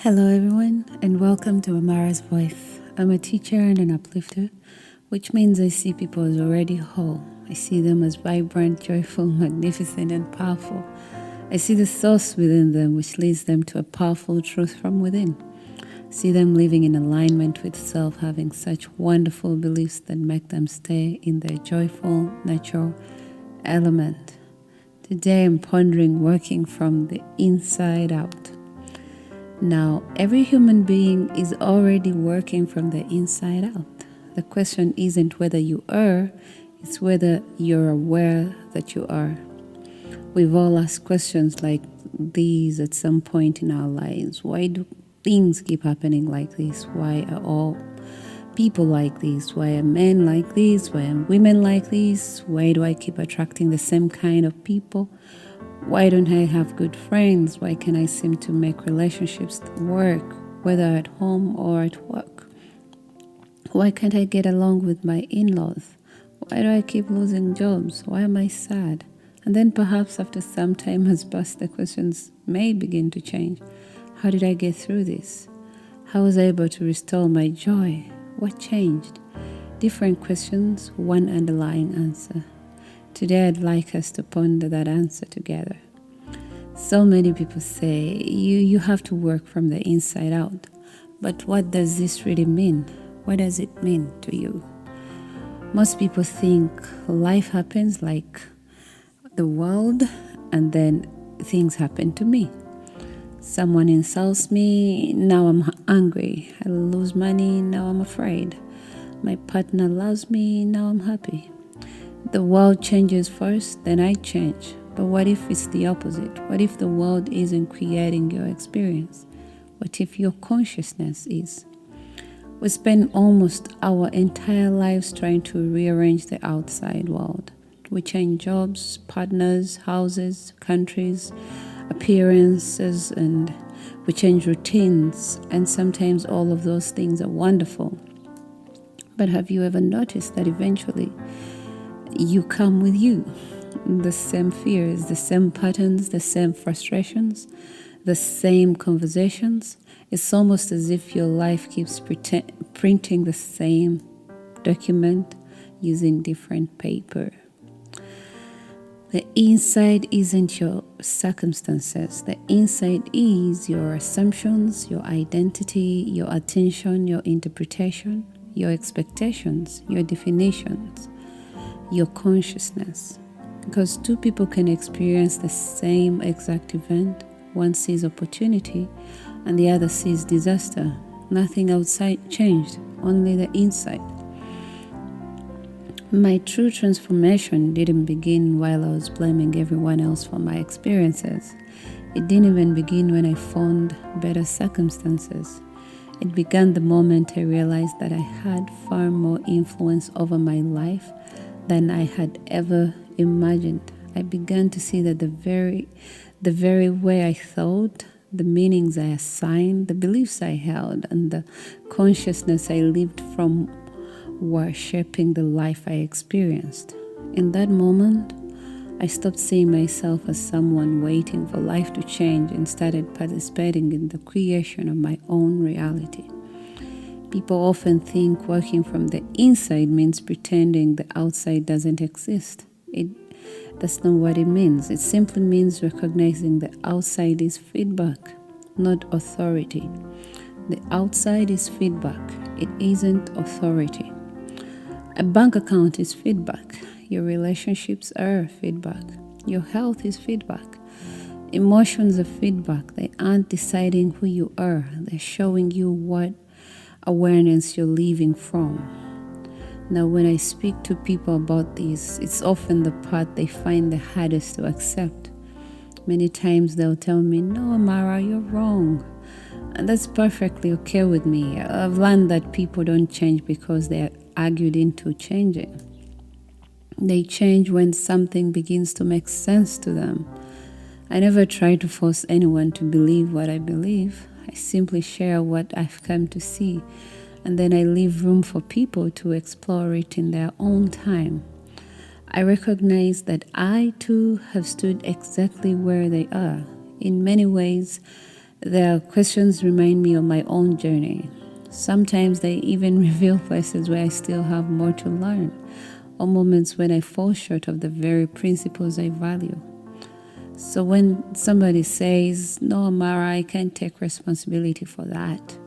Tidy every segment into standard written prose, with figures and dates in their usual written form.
Hello, everyone, and welcome to Amara's Voice. I'm a teacher and an uplifter, which means I see people as already whole. I see them as vibrant, joyful, magnificent, and powerful. I see the source within them, which leads them to a powerful truth from within. I see them living in alignment with self, having such wonderful beliefs that make them stay in their joyful, natural element. Today, I'm pondering working from the inside out. Now, every human being is already working from the inside out. The question isn't whether you are, it's whether you're aware that you are. We've all asked questions like these at some point in our lives. Why do things keep happening like this? Why are all people like this? Why are men like this? Why are women like this? Why do I keep attracting the same kind of people? Why don't I have good friends? Why can't I seem to make relationships work, whether at home or at work? Why can't I get along with my in-laws? Why do I keep losing jobs? Why am I sad? And then perhaps after some time has passed, the questions may begin to change. How did I get through this? How was I able to restore my joy? What changed? Different questions, one underlying answer. Today, I'd like us to ponder that answer together. So many people say you have to work from the inside out. But what does this really mean? What does it mean to you? Most people think life happens like the world, and then things happen to me. Someone insults me, now I'm angry. I lose money, now I'm afraid. My partner loves me, now I'm happy. The world changes first, then I change. But what if it's the opposite? What if the world isn't creating your experience? What if your consciousness is? We spend almost our entire lives trying to rearrange the outside world. We change jobs, partners, houses, countries, appearances, and we change routines. And sometimes all of those things are wonderful. But have you ever noticed that eventually you come with you? The same fears, the same patterns, the same frustrations, the same conversations. It's almost as if your life keeps printing the same document using different paper. The inside isn't your circumstances. The inside is your assumptions, your identity, your attention, your interpretation, your expectations, your definitions, your consciousness. Because two people can experience the same exact event. One sees opportunity and the other sees disaster. Nothing outside changed, only the inside. My true transformation didn't begin while I was blaming everyone else for my experiences. It didn't even begin when I found better circumstances. It began the moment I realized that I had far more influence over my life than I had ever imagined. I began to see that the very way I thought, the meanings I assigned, the beliefs I held, and the consciousness I lived from were shaping the life I experienced. In that moment, I stopped seeing myself as someone waiting for life to change and started participating in the creation of my own reality. People often think working from the inside means pretending the outside doesn't exist. That's not what it means. It simply means recognizing the outside is feedback, not authority. The outside is feedback. It isn't authority. A bank account is feedback. Your relationships are feedback. Your health is feedback. Emotions are feedback. They aren't deciding who you are. They're showing you what awareness you're living from. Now, when I speak to people about this, it's often the part they find the hardest to accept. Many times they'll tell me, "No, Amara, you're wrong." And that's perfectly okay with me. I've learned that people don't change because they're argued into changing. They change when something begins to make sense to them. I never try to force anyone to believe what I believe. I simply share what I've come to see, and then I leave room for people to explore it in their own time. I recognize that I too have stood exactly where they are. In many ways, Their questions remind me of my own journey. Sometimes they even reveal places where I still have more to learn, or moments when I fall short of the very principles I value. So when somebody says, "No, Amara, I can't take responsibility for that,"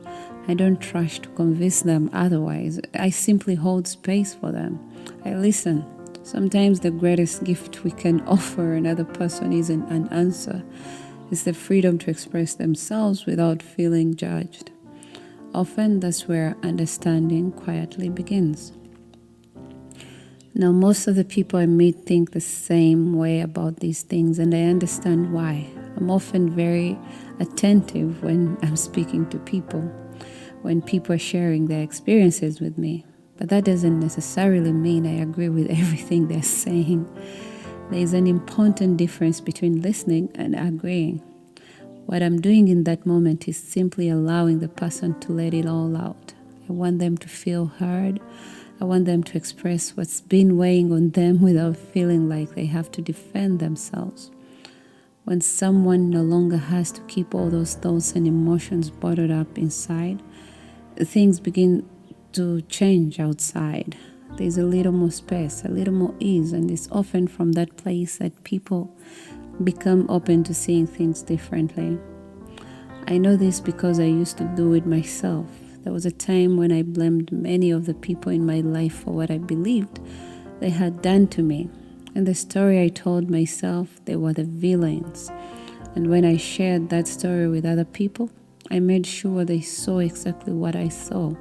I don't rush to convince them otherwise. I simply hold space for them. I listen. Sometimes the greatest gift we can offer another person isn't an answer. It's the freedom to express themselves without feeling judged. Often that's where understanding quietly begins. Now, most of the people I meet think the same way about these things, and I understand why. I'm often very attentive when I'm speaking to people, when people are sharing their experiences with me. But that doesn't necessarily mean I agree with everything they're saying. There is an important difference between listening and agreeing. What I'm doing in that moment is simply allowing the person to let it all out. I want them to feel heard. I want them to express what's been weighing on them without feeling like they have to defend themselves. When someone no longer has to keep all those thoughts and emotions bottled up inside, things begin to change outside. There's a little more space, a little more ease, and it's often from that place that people become open to seeing things differently. I know this because I used to do it myself. There was a time when I blamed many of the people in my life for what I believed they had done to me. And the story I told myself, they were the villains. And when I shared that story with other people, I made sure they saw exactly what I saw.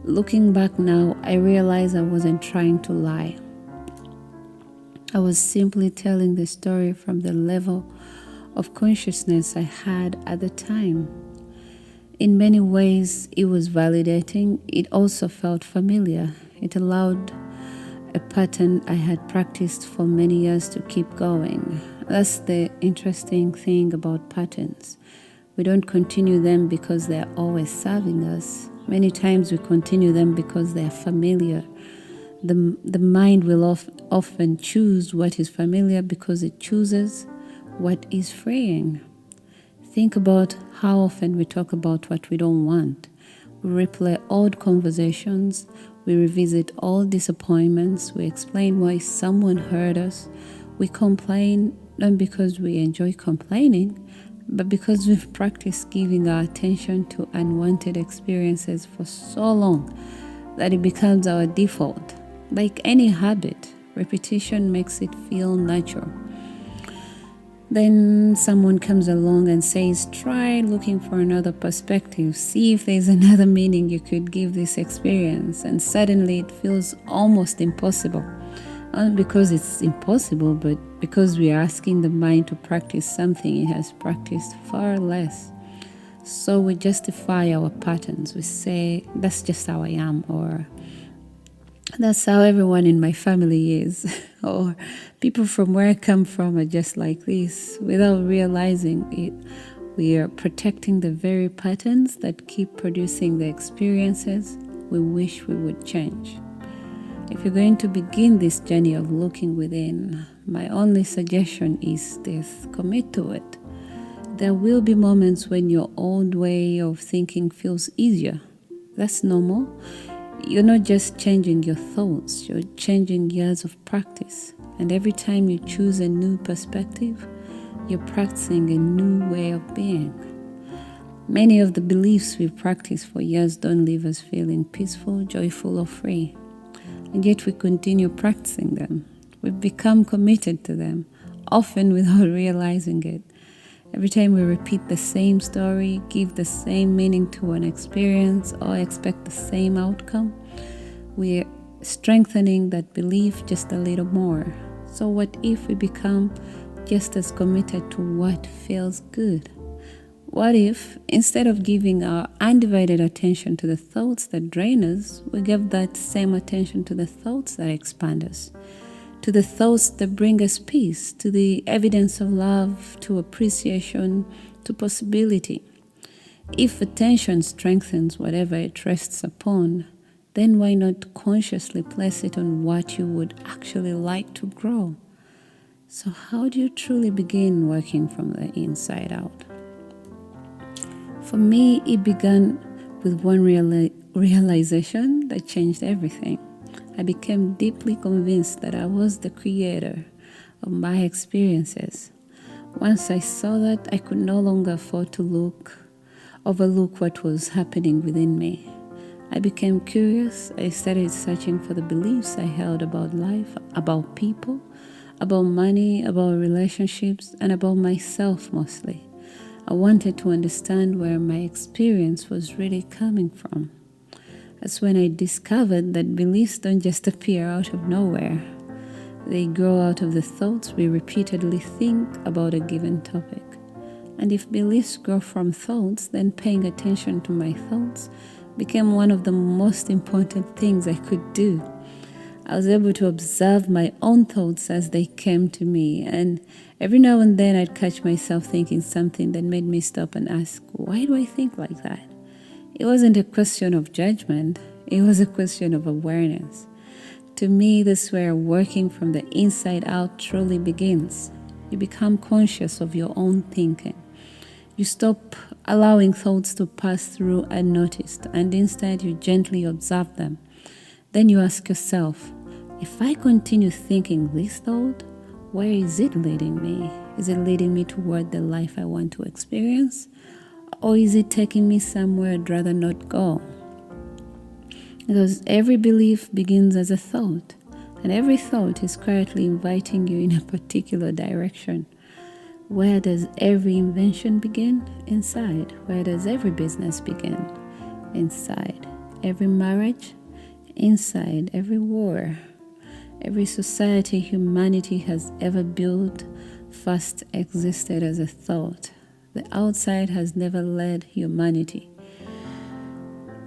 Looking back now, I realize I wasn't trying to lie. I was simply telling the story from the level of consciousness I had at the time. In many ways, it was validating. It also felt familiar. It allowed a pattern I had practiced for many years to keep going. That's the interesting thing about patterns. We don't continue them because they're always serving us. Many times we continue them because they're familiar. The mind will often choose what is familiar because it chooses what is freeing. Think about how often we talk about what we don't want. We replay old conversations. We revisit old disappointments. We explain why someone hurt us. We complain not because we enjoy complaining, but because we've practiced giving our attention to unwanted experiences for so long that it becomes our default. Like any habit, repetition makes it feel natural. Then someone comes along and says, "Try looking for another perspective. See if there's another meaning you could give this experience." And suddenly it feels almost impossible. Not because it's impossible, but because we are asking the mind to practice something it has practiced far less. So we justify our patterns. We say, "That's just how I am," or "That's how everyone in my family is," or "People from where I come from are just like this." Without realizing it, we are protecting the very patterns that keep producing the experiences we wish we would change. If you're going to begin this journey of looking within, my only suggestion is this: commit to it. There will be moments when your old way of thinking feels easier. That's normal. You're not just changing your thoughts, you're changing years of practice. And every time you choose a new perspective, you're practicing a new way of being. Many of the beliefs we've practiced for years don't leave us feeling peaceful, joyful, or free. And yet we continue practicing them. We've become committed to them, often without realizing it. Every time we repeat the same story, give the same meaning to an experience, or expect the same outcome, we're strengthening that belief just a little more. So what if we become just as committed to what feels good? What if, instead of giving our undivided attention to the thoughts that drain us, we give that same attention to the thoughts that expand us? To the thoughts that bring us peace, to the evidence of love, to appreciation, to possibility. If attention strengthens whatever it rests upon, then why not consciously place it on what you would actually like to grow? So how do you truly begin working from the inside out? For me, it began with one realization that changed everything. I became deeply convinced that I was the creator of my experiences. Once I saw that, I could no longer afford to overlook what was happening within me. I became curious. I started searching for the beliefs I held about life, about people, about money, about relationships, and about myself mostly. I wanted to understand where my experience was really coming from. That's when I discovered that beliefs don't just appear out of nowhere. They grow out of the thoughts we repeatedly think about a given topic. And if beliefs grow from thoughts, then paying attention to my thoughts became one of the most important things I could do. I was able to observe my own thoughts as they came to me, and every now and then I'd catch myself thinking something that made me stop and ask, why do I think like that? It wasn't a question of judgment, it was a question of awareness. To me, this is where working from the inside out truly begins. You become conscious of your own thinking. You stop allowing thoughts to pass through unnoticed, and instead you gently observe them. Then you ask yourself, if I continue thinking this thought, where is it leading me? Is it leading me toward the life I want to experience? Or is it taking me somewhere I'd rather not go? Because every belief begins as a thought, and every thought is quietly inviting you in a particular direction. Where does every invention begin? Inside. Where does every business begin? Inside. Every marriage? Inside. Every war, every society humanity has ever built first existed as a thought. The outside has never led humanity.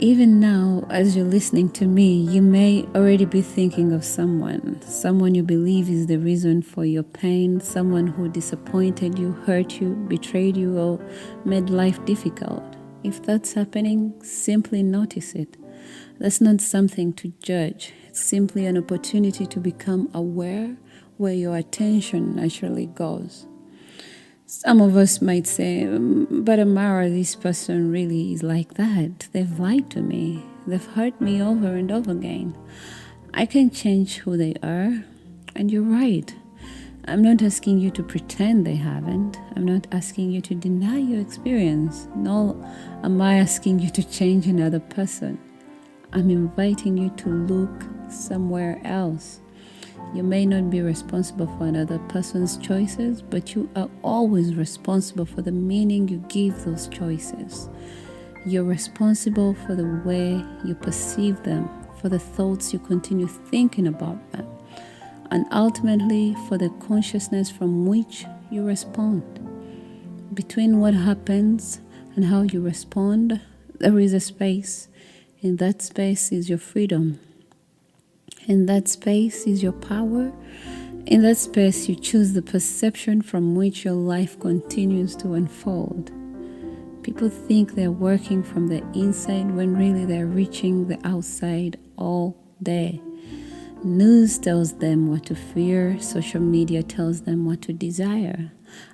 Even now, as you're listening to me, you may already be thinking of someone you believe is the reason for your pain, someone who disappointed you, hurt you, betrayed you, or made life difficult. If that's happening, simply notice it. That's not something to judge. It's simply an opportunity to become aware where your attention naturally goes. Some of us might say, but Amara, this person really is like that. They've lied to me. They've hurt me over and over again. I can change who they are. And you're right. I'm not asking you to pretend they haven't. I'm not asking you to deny your experience. Nor am I asking you to change another person. I'm inviting you to look somewhere else. You may not be responsible for another person's choices, but you are always responsible for the meaning you give those choices. You're responsible for the way you perceive them, for the thoughts you continue thinking about them, and ultimately for the consciousness from which you respond. Between what happens and how you respond, there is a space. In that space is your freedom. In that space is your power. In that space, you choose the perception from which your life continues to unfold. People think they're working from the inside when really they're reaching the outside all day. News tells them what to fear. Social media tells them what to desire.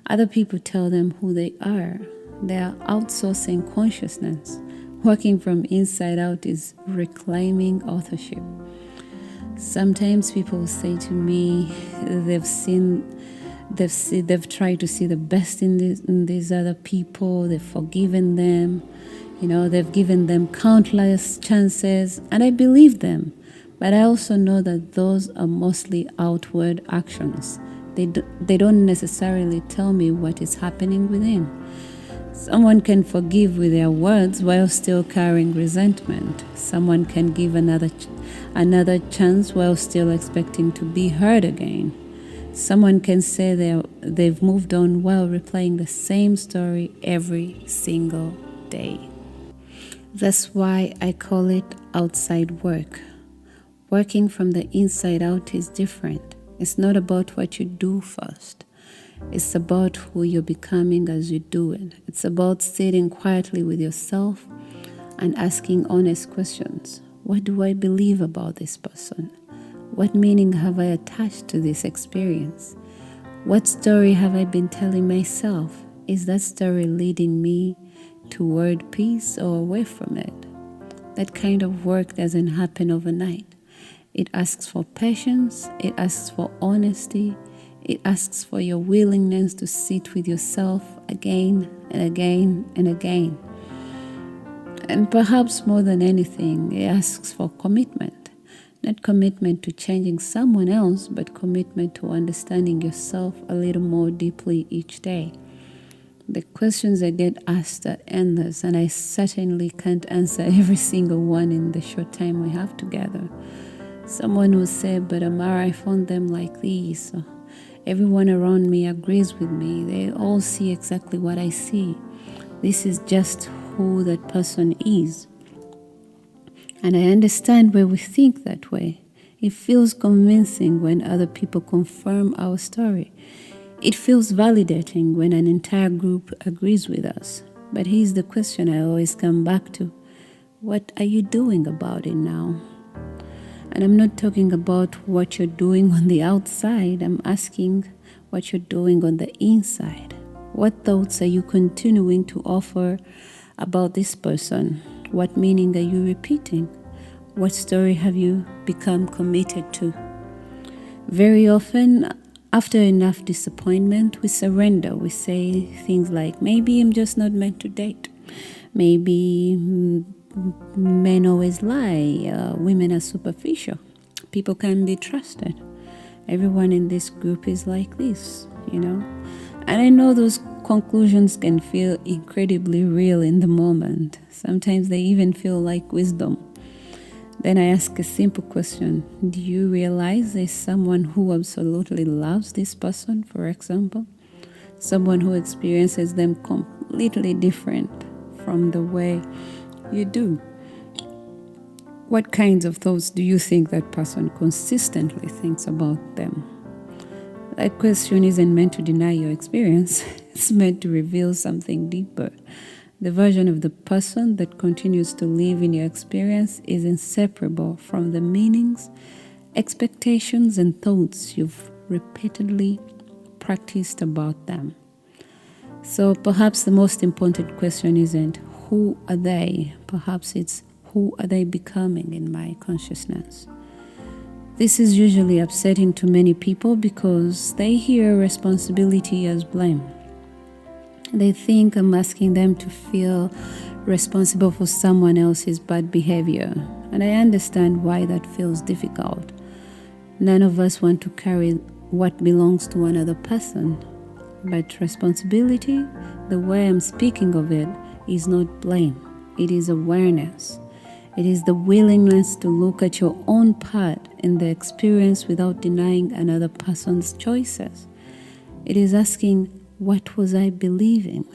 Other people tell them who they are. They are outsourcing consciousness. Working from inside out is reclaiming authorship. Sometimes people say to me they've tried to see the best in these other people. They've forgiven them. They've given them countless chances, and I believe them. But I also know that those are mostly outward actions. They don't necessarily tell me what is happening within. Someone can forgive with their words while still carrying resentment. Someone can give another chance while still expecting to be hurt again. Someone can say they've moved on while replaying the same story every single day. That's why I call it outside work. Working from the inside out is different. It's not about what you do first. It's about who you're becoming as you do it. It's about sitting quietly with yourself and asking honest questions. What do I believe about this person? What meaning have I attached to this experience? What story have I been telling myself? Is that story leading me toward peace or away from it. That kind of work doesn't happen overnight. It asks for patience, it asks for honesty, it asks for your willingness to sit with yourself again and again and again. And perhaps more than anything, it asks for commitment. Not commitment to changing someone else, but commitment to understanding yourself a little more deeply each day. The questions I get asked are endless, and I certainly can't answer every single one in the short time we have together. Someone will say, but Amara, I found them like this. Or, everyone around me agrees with me. They all see exactly what I see. This is just who that person is. And I understand why we think that way. It feels convincing when other people confirm our story. It feels validating when an entire group agrees with us. But here's the question I always come back to. What are you doing about it now? And I'm not talking about what you're doing on the outside. I'm asking what you're doing on the inside. What thoughts are you continuing to offer about this person? What meaning are you repeating? What story have you become committed to? Very often, after enough disappointment, we surrender. We say things like, maybe I'm just not meant to date. Maybe men always lie. Women are superficial. People can't be trusted. Everyone in this group is like this, And I know those conclusions can feel incredibly real in the moment. Sometimes they even feel like wisdom. Then I ask a simple question. Do you realize there's someone who absolutely loves this person, for example? Someone who experiences them completely different from the way you do. What kinds of thoughts do you think that person consistently thinks about them? That question isn't meant to deny your experience. It's meant to reveal something deeper. The version of the person that continues to live in your experience is inseparable from the meanings, expectations, and thoughts you've repeatedly practiced about them. So perhaps the most important question isn't who are they? Perhaps it's who are they becoming in my consciousness? This is usually upsetting to many people because they hear responsibility as blame. They think I'm asking them to feel responsible for someone else's bad behavior, and I understand why that feels difficult. None of us want to carry what belongs to another person, but responsibility, the way I'm speaking of it, is not blame. It is awareness. It is the willingness to look at your own part in the experience without denying another person's choices. It is asking, what was I believing?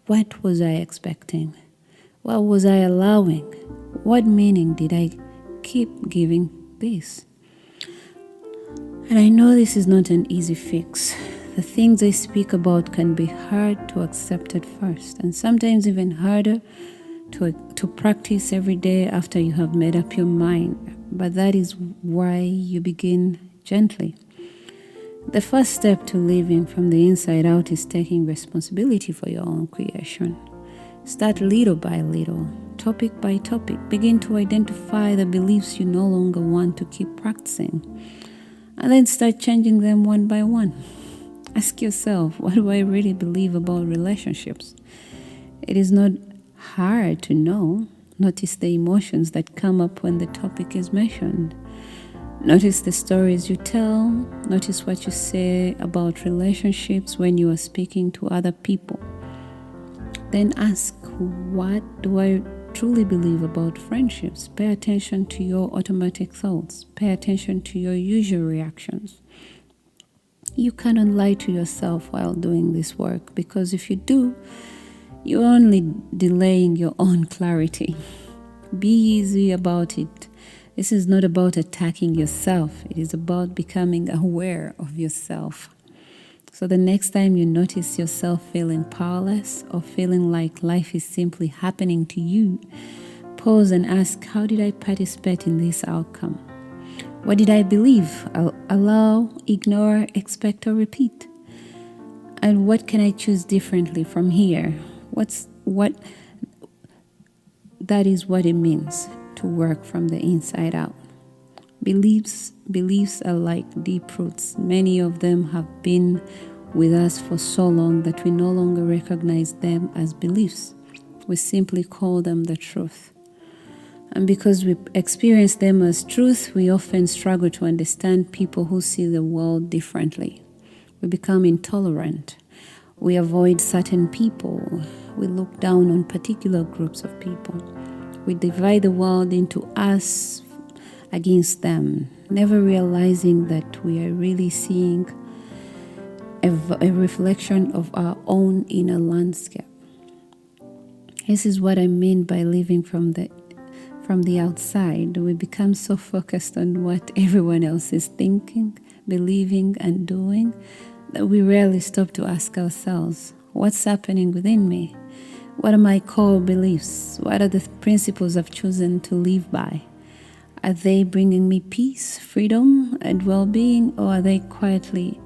What was I expecting? What was I allowing? What meaning did I keep giving this? And I know this is not an easy fix. The things I speak about can be hard to accept at first, and sometimes even harder to practice every day after you have made up your mind. But that is why you begin gently. The first step to living from the inside out is taking responsibility for your own creation. Start little by little, topic by topic. Begin to identify the beliefs you no longer want to keep practicing, and then start changing them one by one. Ask yourself, what do I really believe about relationships? It is not hard to know. Notice the emotions that come up when the topic is mentioned. Notice the stories you tell. Notice what you say about relationships when you are speaking to other people. Then ask, what do I truly believe about friendships? Pay attention to your automatic thoughts. Pay attention to your usual reactions. You cannot lie to yourself while doing this work, because if you do, you're only delaying your own clarity. Be easy about it. This is not about attacking yourself. It is about becoming aware of yourself. So the next time you notice yourself feeling powerless or feeling like life is simply happening to you, pause and ask, how did I participate in this outcome? What did I believe, allow, ignore, expect, or repeat? And what can I choose differently from here? what that is what it means to work from the inside out. Beliefs are like deep roots. Many of them have been with us for so long that we no longer recognize them as beliefs. We simply call them the truth. And because we experience them as truth, we often struggle to understand people who see the world differently. We become intolerant. We avoid certain people. We look down on particular groups of people. We divide the world into us against them, never realizing that we are really seeing a reflection of our own inner landscape. This is what I mean by living from the outside. We become so focused on what everyone else is thinking, believing, and doing that we rarely stop to ask ourselves, what's happening within me? What are my core beliefs? What are the principles I've chosen to live by? Are they bringing me peace, freedom, and well-being, or are they quietly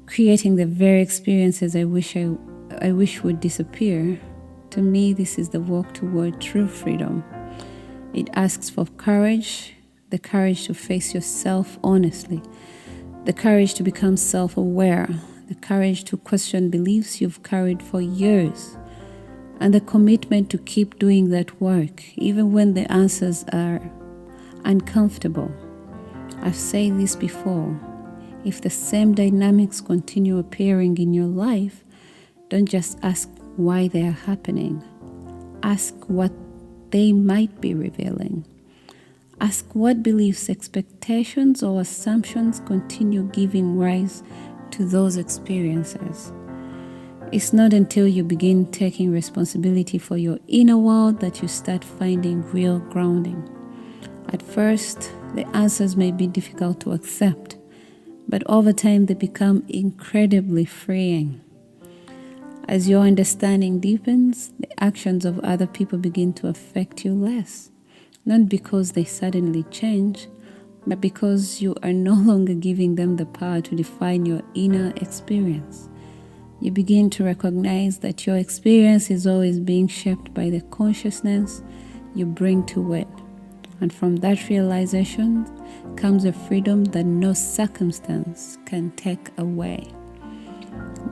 creating the very experiences I wish would disappear? To me, this is the walk toward true freedom. It asks for courage, the courage to face yourself honestly, the courage to become self-aware, the courage to question beliefs you've carried for years, and the commitment to keep doing that work, even when the answers are uncomfortable. I've said this before. If the same dynamics continue appearing in your life, don't just ask why they are happening. Ask what they might be revealing. Ask what beliefs, expectations, or assumptions continue giving rise to those experiences. It's not until you begin taking responsibility for your inner world that you start finding real grounding. At first, the answers may be difficult to accept, but over time they become incredibly freeing. As your understanding deepens, the actions of other people begin to affect you less, not because they suddenly change, but because you are no longer giving them the power to define your inner experience. You begin to recognize that your experience is always being shaped by the consciousness you bring to it. And from that realization comes a freedom that no circumstance can take away.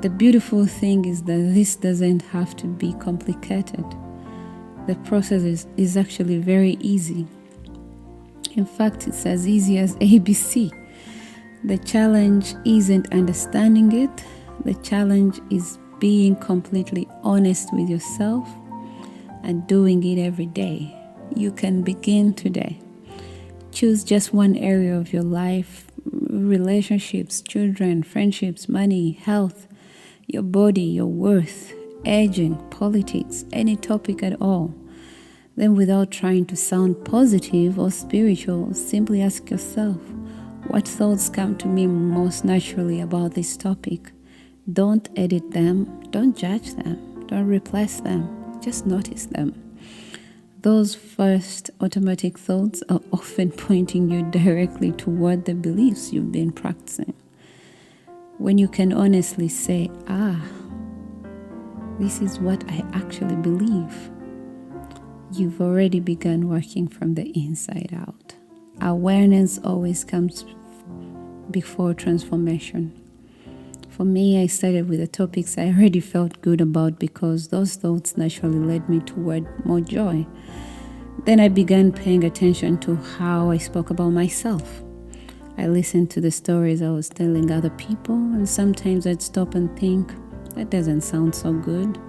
The beautiful thing is that this doesn't have to be complicated. The process is actually very easy. In fact, it's as easy as ABC. The challenge isn't understanding it. The challenge is being completely honest with yourself and doing it every day. You can begin today. Choose just one area of your life, relationships, children, friendships, money, health, your body, your worth, aging, politics, any topic at all. Then, without trying to sound positive or spiritual, simply ask yourself, what thoughts come to me most naturally about this topic? Don't edit them, don't judge them, don't replace them, just notice them. Those first automatic thoughts are often pointing you directly toward the beliefs you've been practicing. When you can honestly say, this is what I actually believe, you've already begun working from the inside out. Awareness always comes before transformation. For me, I started with the topics I already felt good about because those thoughts naturally led me toward more joy. Then I began paying attention to how I spoke about myself. I listened to the stories I was telling other people, and sometimes I'd stop and think, that doesn't sound so good.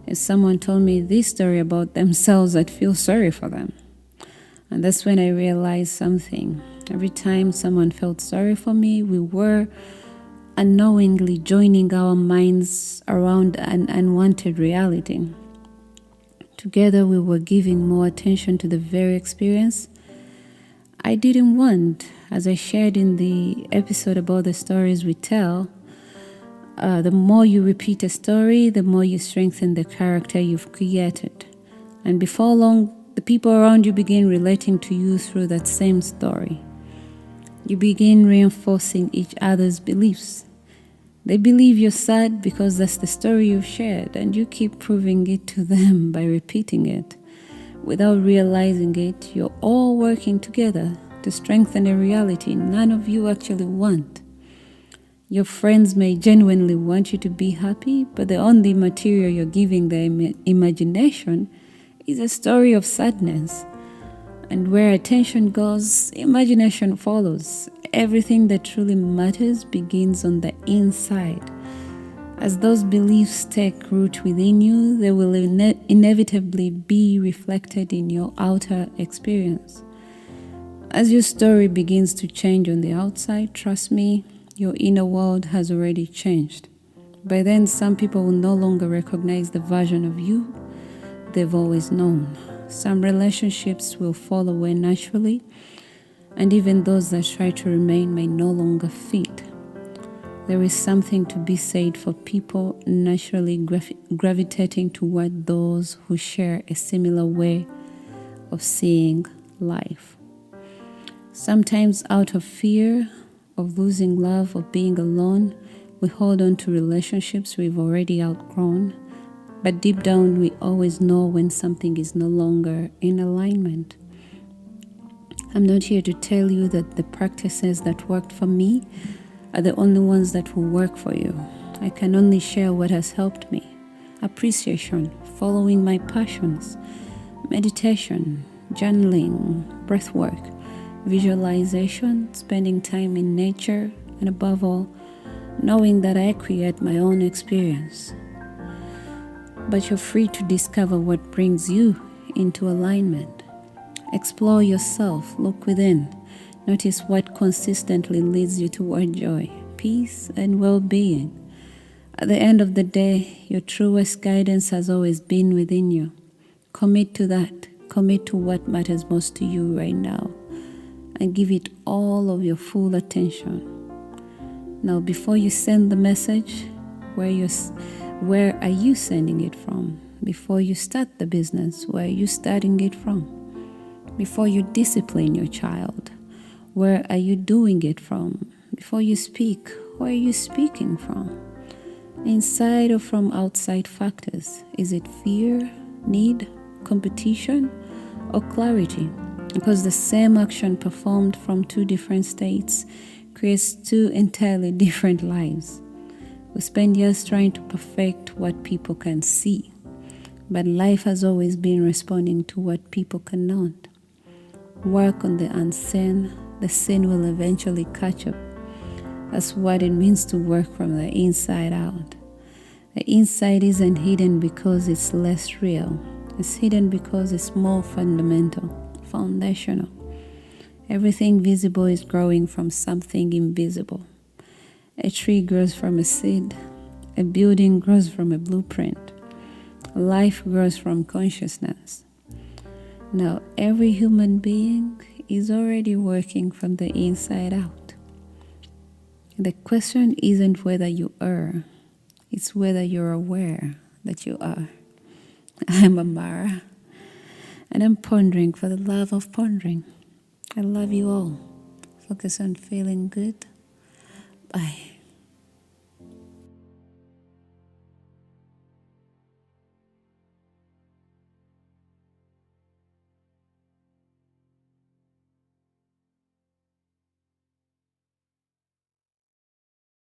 If someone told me this story about themselves, I'd feel sorry for them. And that's when I realized something. Every time someone felt sorry for me, we were unknowingly joining our minds around an unwanted reality. Together, we were giving more attention to the very experience I didn't want. As I shared in the episode about the stories we tell, the more you repeat a story, the more you strengthen the character you've created. And before long, the people around you begin relating to you through that same story. You begin reinforcing each other's beliefs. They believe you're sad because that's the story you've shared, and you keep proving it to them by repeating it. Without realizing it, you're all working together to strengthen a reality none of you actually want. Your friends may genuinely want you to be happy, but the only material you're giving their imagination is a story of sadness. And where attention goes, imagination follows. Everything that truly matters begins on the inside. As those beliefs take root within you, they will inevitably be reflected in your outer experience. As your story begins to change on the outside, trust me, your inner world has already changed. By then, some people will no longer recognize the version of you they've always known. Some relationships will fall away naturally, and even those that try to remain may no longer fit. There is something to be said for people naturally gravitating toward those who share a similar way of seeing life. Sometimes out of fear of losing love, of being alone, we hold on to relationships we've already outgrown. But deep down, we always know when something is no longer in alignment. I'm not here to tell you that the practices that worked for me are the only ones that will work for you. I can only share what has helped me. Appreciation, following my passions, meditation, journaling, breathwork, visualization, spending time in nature, and above all, knowing that I create my own experience. But you're free to discover what brings you into alignment. Explore yourself, look within. Notice what consistently leads you toward joy, peace, and well-being. At the end of the day, your truest guidance has always been within you. Commit to that. Commit to what matters most to you right now, and give it all of your full attention. Now, before you send the message, where are you sending it from? Before you start the business, where are you starting it from? Before you discipline your child, where are you doing it from? Before you speak, where are you speaking from? Inside or from outside factors? Is it fear, need, competition, or clarity? Because the same action performed from two different states creates two entirely different lives. We spend years trying to perfect what people can see, but life has always been responding to what people cannot. Work on the unseen, the seen will eventually catch up. That's what it means to work from the inside out. The inside isn't hidden because it's less real. It's hidden because it's more fundamental, foundational. Everything visible is growing from something invisible. A tree grows from a seed. A building grows from a blueprint. Life grows from consciousness. Now, every human being is already working from the inside out. The question isn't whether you are, it's whether you're aware that you are. I'm Amara, and I'm pondering for the love of pondering. I love you all. Focus on feeling good. Bye.